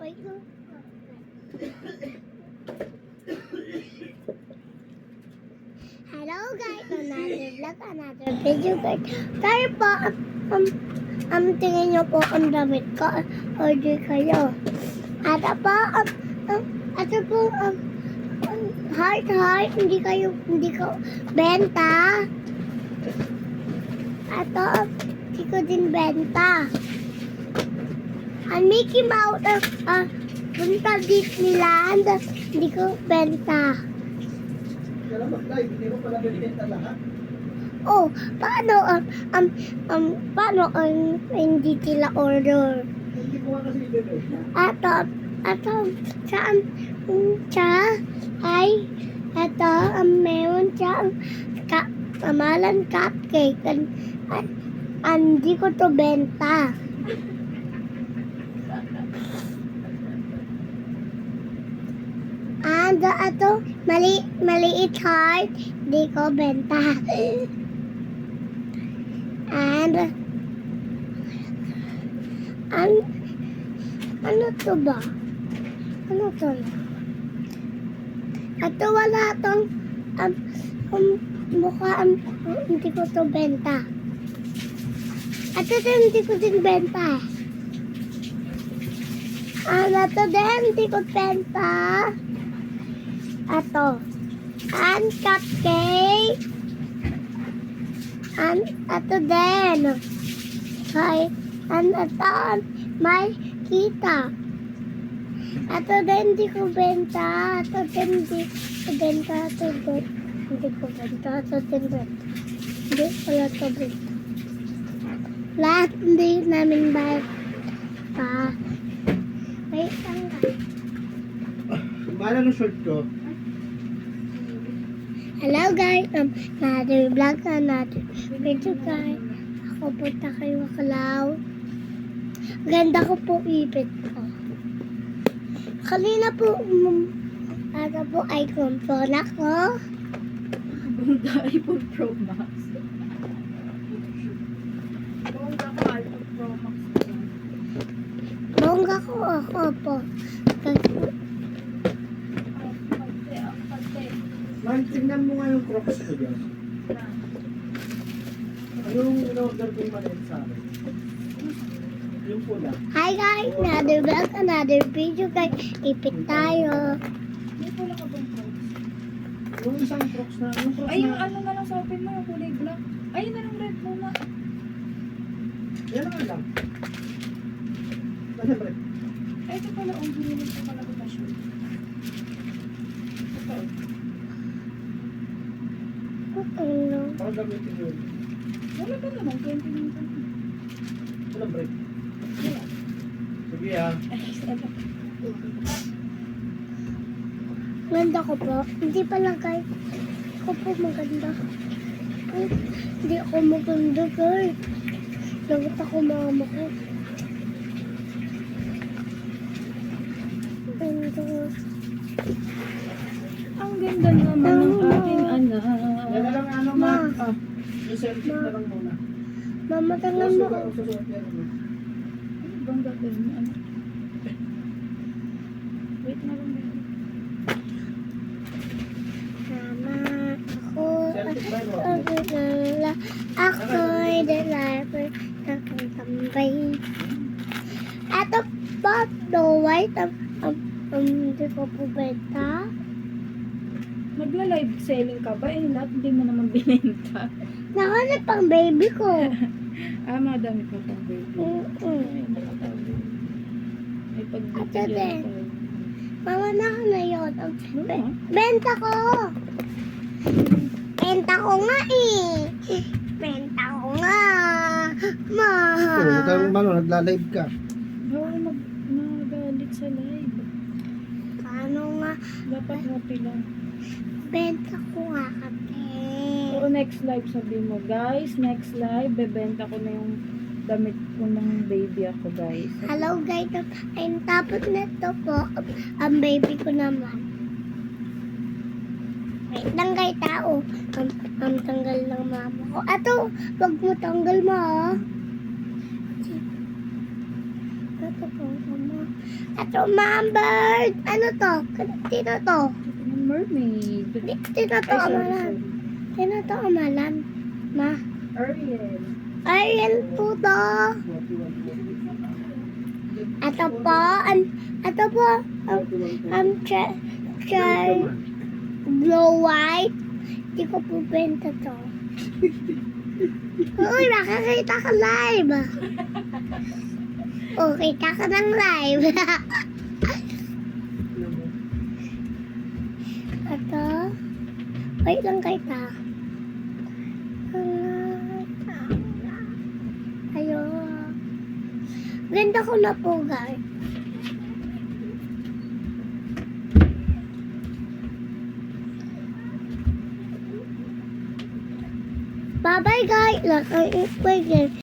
Wait lang. Hello guys, another vlog, another video guys. Tayo po, tingin nyo po ang damit ko. Order kayo. At po, heart, hindi ko benta. Ato, hindi ko din benta. Ang Mickey Mouse, punta Disneyland, hindi ko benta. Kaya mag-live, hindi mo pala binibenta lahat. Oh, paano ang hindi sila order? Hindi ko nga kasi ibibenta. Ato, saan siya ay, meron siyang kamalan cupcake. Hindi ko to benta. And maliit heart, di ko benta. And ano to ba? Ano to? Ato wala tong mukha, hindi ko to benta. Ato din, hindi ko din benta. Ato din, hindi ko benta. Ato. And cupcake. And ato din. Hi. And ato, may kita. Ato din, hindi ko benta. Ato din, hindi ko benta. Ato din, hindi ko benta. Ato din, benta. Hindi pala ito benta. Lahat hindi namin bayad pa. Wait lang guys. Bahala ng short ko. Hello guys, another vlog, another video guys. Ako po kayo Kalaw. Ganda ko po ipit ko. Kanina po, iPhone phone ako. Bongga iPhone Pro Max. Bongga ko iPhone Pro Max. Bongga ko ako po. Man, tingnan mo nga yung crocs ko dyan. Anong in-order ko yung maliit sa akin? Yung pula. Hi guys, another vlog, another video guys. Ipit tayo. May pula ka bang Crocs? Yung isang crocs na, yung crocs Ay, yung na, ano na lang sa open mo, yung kulay black. Ay, yun na lang red muna. yan naman lang. Kasi break. Ay, ito pala, ang binilin ko pala ko na shoe. Ito. Ano? Parang gamitin yun. Wala ba naman? 20 minutes. Walang break. Wala. Sige ah. Ay, sabi. Ganda ko po. Hindi pala guys. Ako po maganda. Ay, hindi ako maganda guys. Lagot ako mama ko. Ganda. Ang ganda naman ng aking anak. Yan na lang ano Ma. man. Yung selfie na lang muna. Mama, tangan mo. Susunod yan. Ano bang gagawin mo, anak? Wait na lang. Mama, ako. Selfie ba yun? Ako'y driver ng tambay. Eto po, the white, hindi ko po benta. Magla-live selling ka ba? Eh, lahat hindi mo naman binenta. Nakanap pang baby ko. Ah, madami pa pang baby. Ay, nakatabi. Ay, Ate, pagbibigyan ko. Mama, naka na yun. Ano? Benta ko. Benta ko nga eh. Benta ko nga. Ma. Ano, nagla-live ka. Bawal magalit sa live. Paano nga? Dapat happy lang. Benta ko nga kate. So, next live sabi mo, guys. Next live, bebenta ko na yung damit ko ng baby ako, guys. Hello guys. Ay, tapos nito po, ang baby ko naman. Wait lang guys, tao. Ang tanggal ng mama ko. Ato, wag mo tanggal mo. Ito po, mama. Ito, bird. Ano to? Sino to? Mermaid. Sino to, Ay, sorry, amalan? sorry. Sino to, amalan? Ma? Ariel. Ariel po to. Ito po, ito po, Glow White. Hindi ko po benta to. Uy, makakita ka live. Oh, kita ka ng live. Ito. Wait lang kita. Ayun. Ganda ko na po, guys. Bye-bye, guys. Bye, guys.